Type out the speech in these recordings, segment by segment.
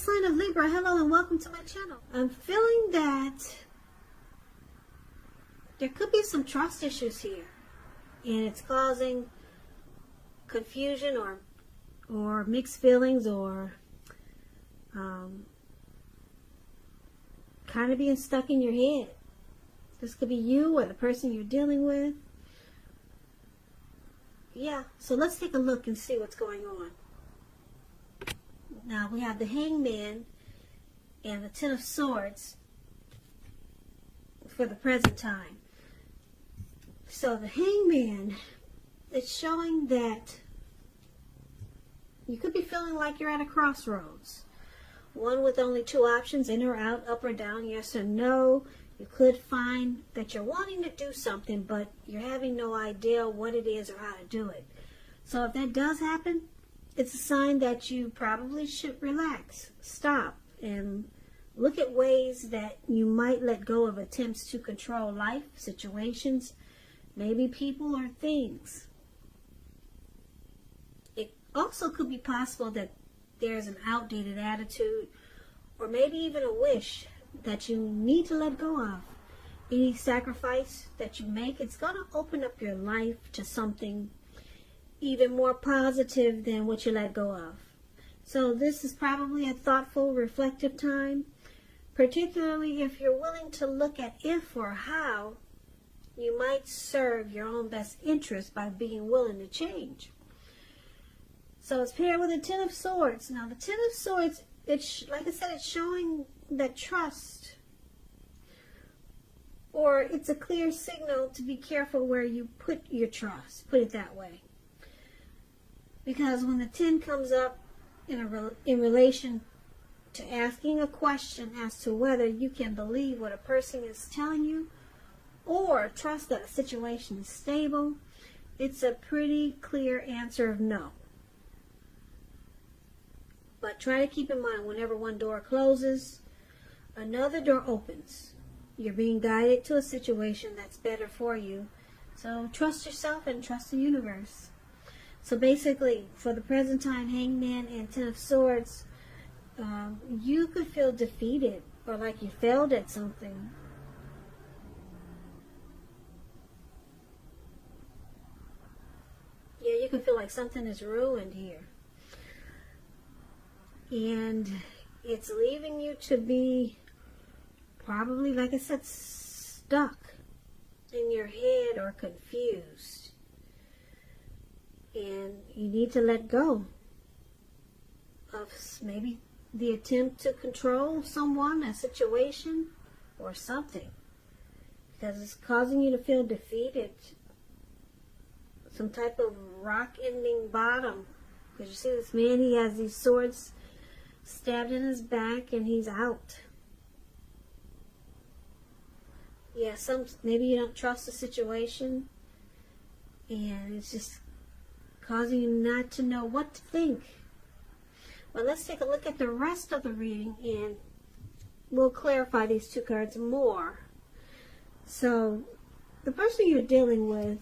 sign of Libra, hello and welcome to my channel. I'm feeling that there could be some trust issues here, and it's causing confusion or mixed feelings, or kind of being stuck in your head. This could be you or the person you're dealing with. Yeah, so let's take a look and see what's going on. Now we have the Hangman and the Ten of Swords for the present time. So the Hangman, it's showing that you could be feeling like you're at a crossroads. One with only two options, in or out, up or down, yes or no. You could find that you're wanting to do something, but you're having no idea what it is or how to do it. So if that does happen, it's a sign that you probably should relax, stop, and look at ways that you might let go of attempts to control life, situations, maybe people or things. It also could be possible that there's an outdated attitude or maybe even a wish that you need to let go of. Any sacrifice that you make, it's going to open up your life to something even more positive than what you let go of. So this is probably a thoughtful, reflective time, particularly if you're willing to look at if or how you might serve your own best interest by being willing to change. So it's paired with the Ten of Swords. Now the Ten of Swords, it's like I said, it's showing that trust, or it's a clear signal to be careful where you put your trust, put it that way. Because when the 10 comes up in relation to asking a question as to whether you can believe what a person is telling you or trust that a situation is stable, it's a pretty clear answer of no. But try to keep in mind, whenever one door closes, another door opens. You're being guided to a situation that's better for you. So trust yourself and trust the universe. So basically, for the present time, Hangman and Ten of Swords, you could feel defeated or like you failed at something. Yeah, you can feel like something is ruined here. And it's leaving you to be probably, like I said, stuck in your head or confused. And you need to let go of maybe the attempt to control someone, a situation, or something. Because it's causing you to feel defeated. Some type of rock-ending bottom. Because you see this man, he has these swords stabbed in his back and he's out. Yeah, maybe you don't trust the situation and it's just causing you not to know what to think. Well, let's take a look at the rest of the reading and we'll clarify these two cards more. So, the person you're dealing with,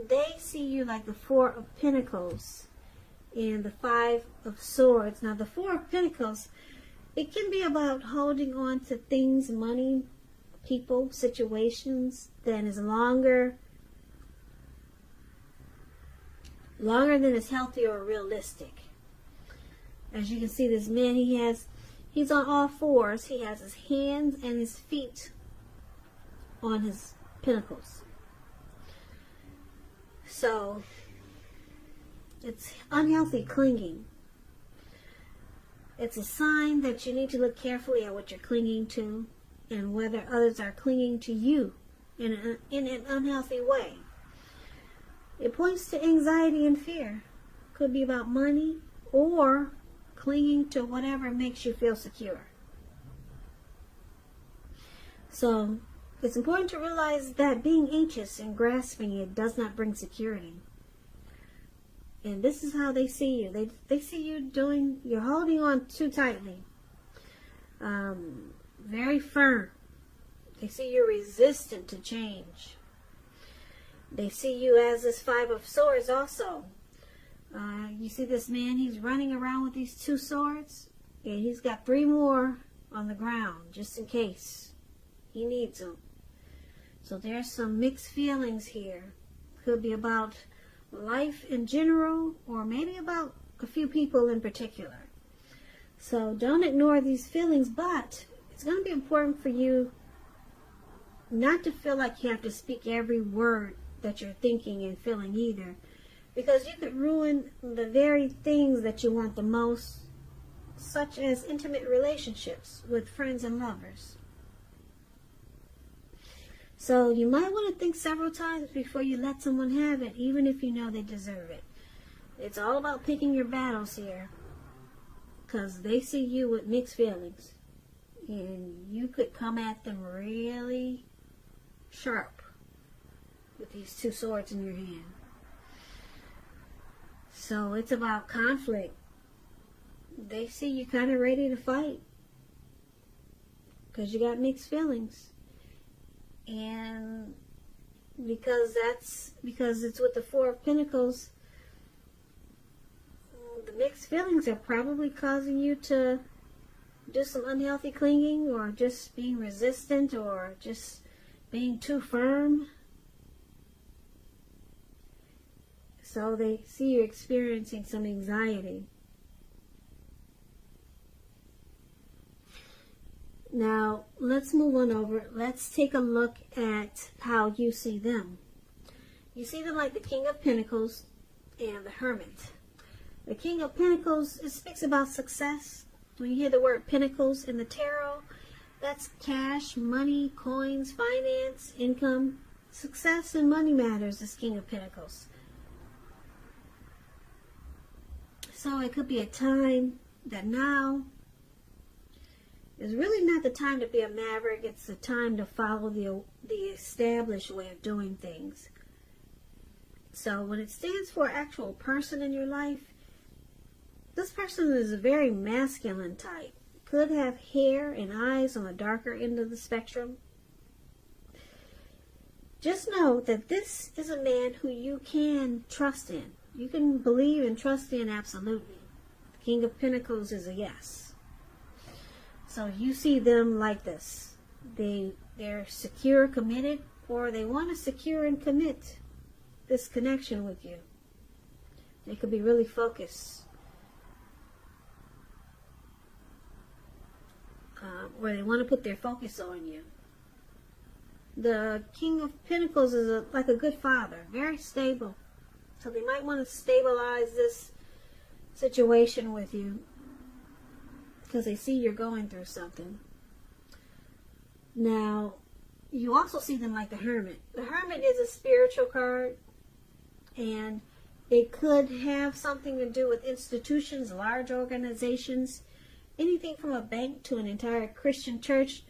they see you like the Four of Pentacles and the Five of Swords. Now, the Four of Pentacles, it can be about holding on to things, money, people, situations that is longer than is healthy or realistic. As you can see, this man, he's on all fours. He has his hands and his feet on his pentacles. So, it's unhealthy clinging. It's a sign that you need to look carefully at what you're clinging to and whether others are clinging to you in an unhealthy way. It points to anxiety and fear. Could be about money or clinging to whatever makes you feel secure. So, it's important to realize that being anxious and grasping it does not bring security. And this is how they see you. They see you you're holding on too tightly. Very firm. They see you resistant to change. They see you as this Five of Swords also. You see this man, he's running around with these two swords. And he's got 3 more on the ground, just in case he needs them. So there's some mixed feelings here. Could be about life in general, or maybe about a few people in particular. So don't ignore these feelings, but it's going to be important for you not to feel like you have to speak every word that you're thinking and feeling either, because you could ruin the very things that you want the most, such as intimate relationships with friends and lovers. So you might want to think several times before you let someone have it, even if you know they deserve it. It's all about picking your battles here, because they see you with mixed feelings, and you could come at them really sharp with these 2 swords in your hand. So it's about conflict. They see you kind of ready to fight because you got mixed feelings. And because it's with the 4 of Pentacles, the mixed feelings are probably causing you to do some unhealthy clinging, or just being resistant, or just being too firm. So they see you experiencing some anxiety. Now, let's move on over. Let's take a look at how you see them. You see them like the King of Pentacles and the Hermit. The King of Pentacles, it speaks about success. When you hear the word Pentacles in the tarot, that's cash, money, coins, finance, income. Success and money matters is King of Pentacles. So it could be a time that now is really not the time to be a maverick. It's the time to follow the established way of doing things. So when it stands for actual person in your life, this person is a very masculine type. Could have hair and eyes on the darker end of the spectrum. Just know that this is a man who you can trust in. You can believe and trust in absolutely. The King of Pentacles is a yes. So you see them like this. They're secure, committed, or they want to secure and commit this connection with you. They could be really focused. Or they want to put their focus on you. The King of Pentacles is like a good father, very stable. So they might want to stabilize this situation with you because they see you're going through something. Now, you also see them like the Hermit. The Hermit is a spiritual card, and it could have something to do with institutions, large organizations, anything from a bank to an entire Christian church.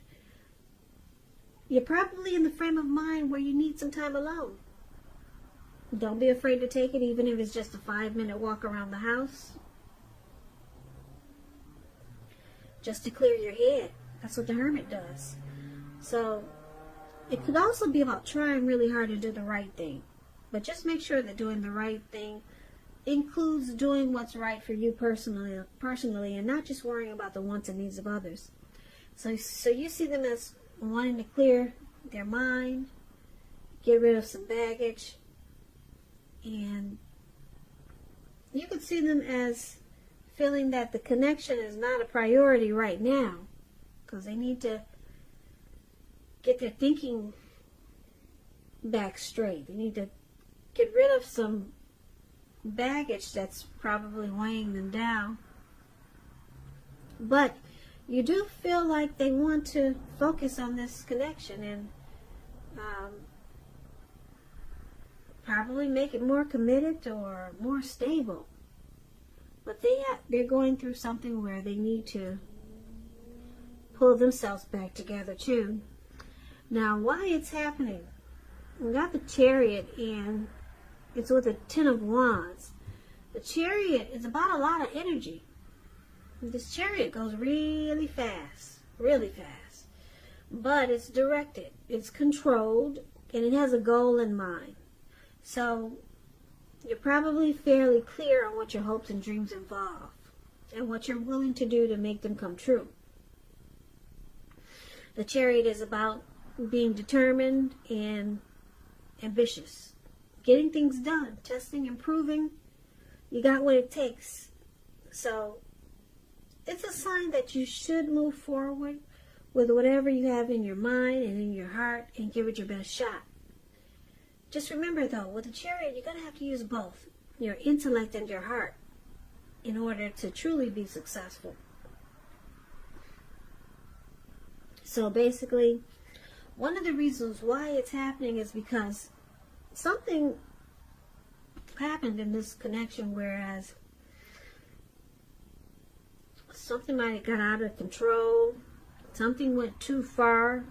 You're probably in the frame of mind where you need some time alone. Don't be afraid to take it, even if it's just a 5-minute walk around the house. Just to clear your head. That's what the Hermit does. So, it could also be about trying really hard to do the right thing. But just make sure that doing the right thing includes doing what's right for you personally, and not just worrying about the wants and needs of others. So you see them as wanting to clear their mind, get rid of some baggage, and you could see them as feeling that the connection is not a priority right now, because they need to get their thinking back straight. They need to get rid of some baggage that's probably weighing them down. But you do feel like they want to focus on this connection and probably make it more committed or more stable. But they're going through something where they need to pull themselves back together too. Now, why it's happening? We got the Chariot, and it's with a 10 of Wands. The Chariot is about a lot of energy. This Chariot goes really fast, but it's directed, it's controlled, and it has a goal in mind. So you're probably fairly clear on what your hopes and dreams involve. and what you're willing to do to make them come true. The Chariot is about being determined and ambitious, getting things done, testing, improving. You got what it takes. So it's a sign that you should move forward with whatever you have in your mind and in your heart and give it your best shot. Just remember though, with the Chariot, you're going to have to use both your intellect and your heart in order to truly be successful. So basically, one of the reasons why it's happening is because something happened in this connection, whereas something might have got out of control, something went too far,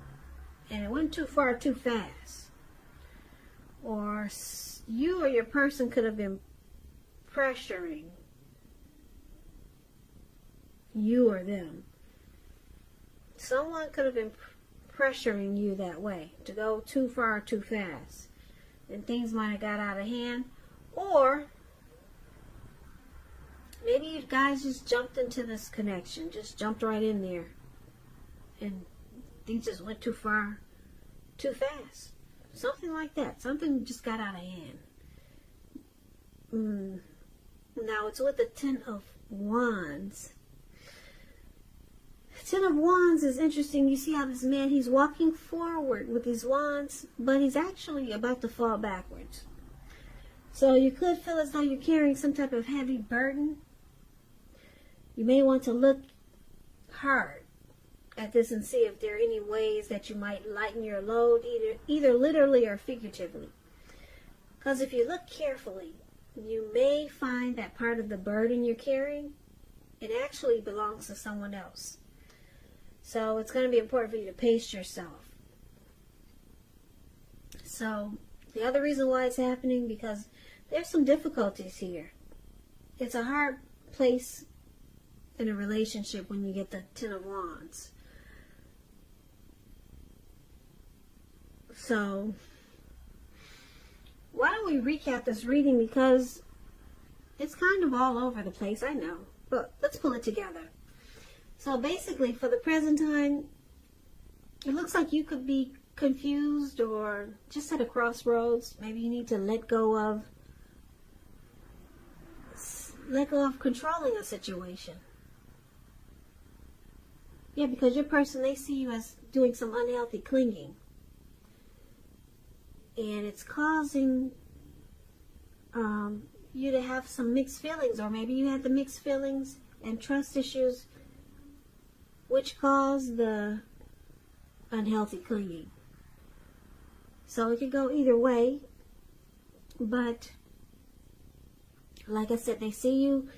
and it went too far too fast. Or you or your person could have been pressuring you or them. Someone could have been pressuring you that way to go too far too fast, and things might have got out of hand. Or maybe you guys just jumped into this connection, just jumped right in there, and things just went too far too fast. Something like that. Something just got out of hand. Now it's with the Ten of Wands. Ten of Wands is interesting. You see how this man, he's walking forward with his wands, but he's actually about to fall backwards. So you could feel as though you're carrying some type of heavy burden. You may want to look hard at this and see if there are any ways that you might lighten your load, either literally or figuratively. Because if you look carefully, you may find that part of the burden you're carrying, it actually belongs to someone else. So it's going to be important for you to pace yourself. So the other reason why it's happening, because there's some difficulties here. It's a hard place in a relationship when you get the Ten of Wands. So why don't we recap this reading, because it's kind of all over the place, I know, but let's pull it together. So basically, for the present time, it looks like you could be confused or just at a crossroads. Maybe you need to let go of controlling a situation. Yeah, because your person, they see you as doing some unhealthy clinging. And it's causing you to have some mixed feelings, or maybe you had the mixed feelings and trust issues which cause the unhealthy clinging. So it could go either way, but like I said, they see you,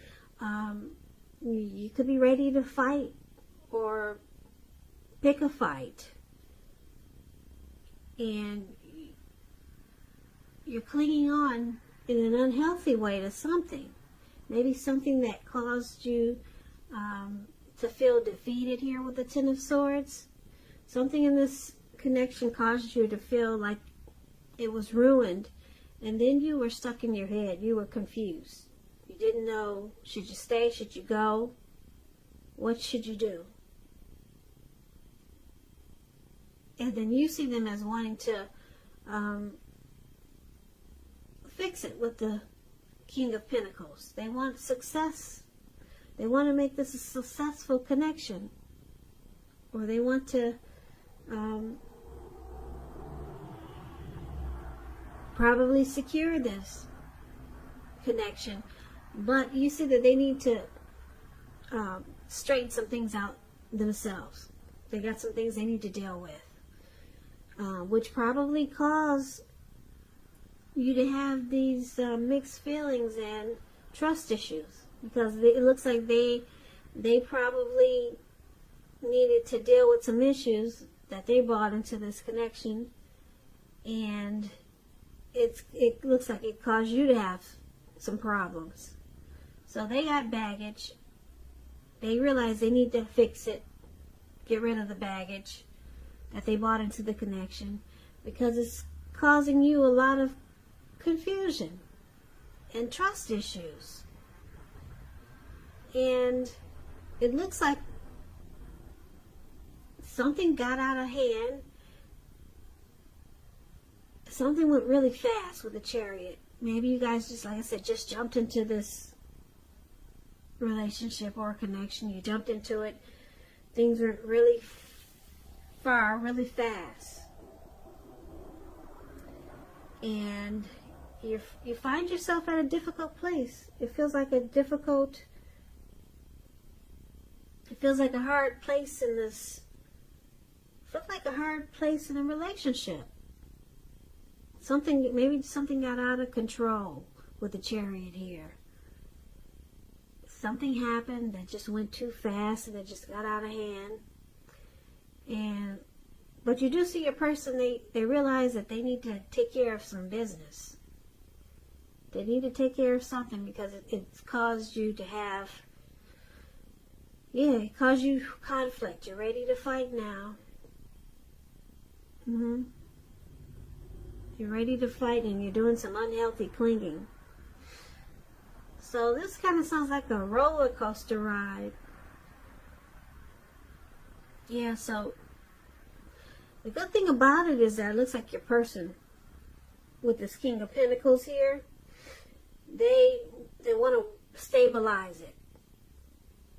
you could be ready to fight or pick a fight, and you're clinging on in an unhealthy way to something. Maybe something that caused you to feel defeated here with the Ten of Swords. Something in this connection caused you to feel like it was ruined, and then you were stuck in your head. You were confused. You didn't know, should you stay, should you go? What should you do? And then you see them as wanting to fix it with the King of Pentacles. They want success. They want to make this a successful connection. Or they want to probably secure this connection. But you see that they need to straighten some things out themselves. They got some things they need to deal with, which probably cause you to have these mixed feelings and trust issues, because it looks like they probably needed to deal with some issues that they brought into this connection, and it looks like it caused you to have some problems. So they got baggage. They realize they need to fix it, get rid of the baggage that they brought into the connection, because it's causing you a lot of confusion and trust issues. And it looks like something got out of hand. Something went really fast with the Chariot. Maybe you guys just, like I said, just jumped into this relationship or connection. You jumped into it. Things went really far, really fast. And you find yourself at a difficult place. It feels like a hard place in this. Feels like a hard place in a relationship. Maybe something got out of control with the Chariot here. Something happened that just went too fast and it just got out of hand. But you do see a person, they realize that they need to take care of some business. They need to take care of something because it's caused you to have, it caused you conflict. You're ready to fight now. You're ready to fight and you're doing some unhealthy clinging. So this kind of sounds like a roller coaster ride. Yeah, so the good thing about it is that it looks like your person with this King of Pentacles here, they want to stabilize it.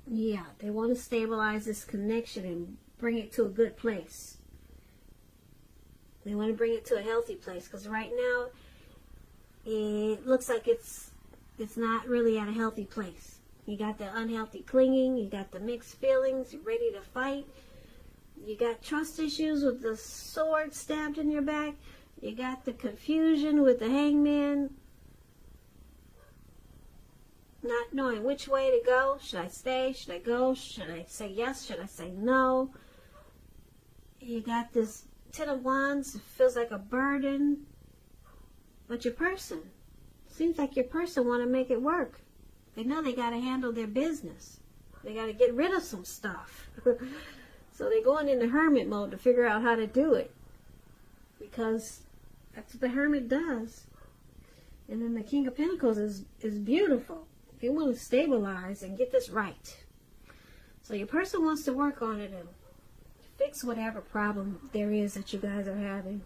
Yeah, they want to stabilize this connection and bring it to a good place. They want to bring it to a healthy place because right now it looks like it's not really at a healthy place. You got the unhealthy clinging, you got the mixed feelings, you're ready to fight. You got trust issues with the sword stabbed in your back. You got the confusion with the Hangman. Not knowing which way to go. Should I stay? Should I go? Should I say yes? Should I say no? You got this Ten of Wands. It feels like a burden. But your person, seems like your person want to make it work. They know they got to handle their business. They got to get rid of some stuff. So they're going into hermit mode to figure out how to do it. Because that's what the hermit does. And then the King of Pentacles is beautiful. If you want to stabilize and get this right. So your person wants to work on it and fix whatever problem there is that you guys are having.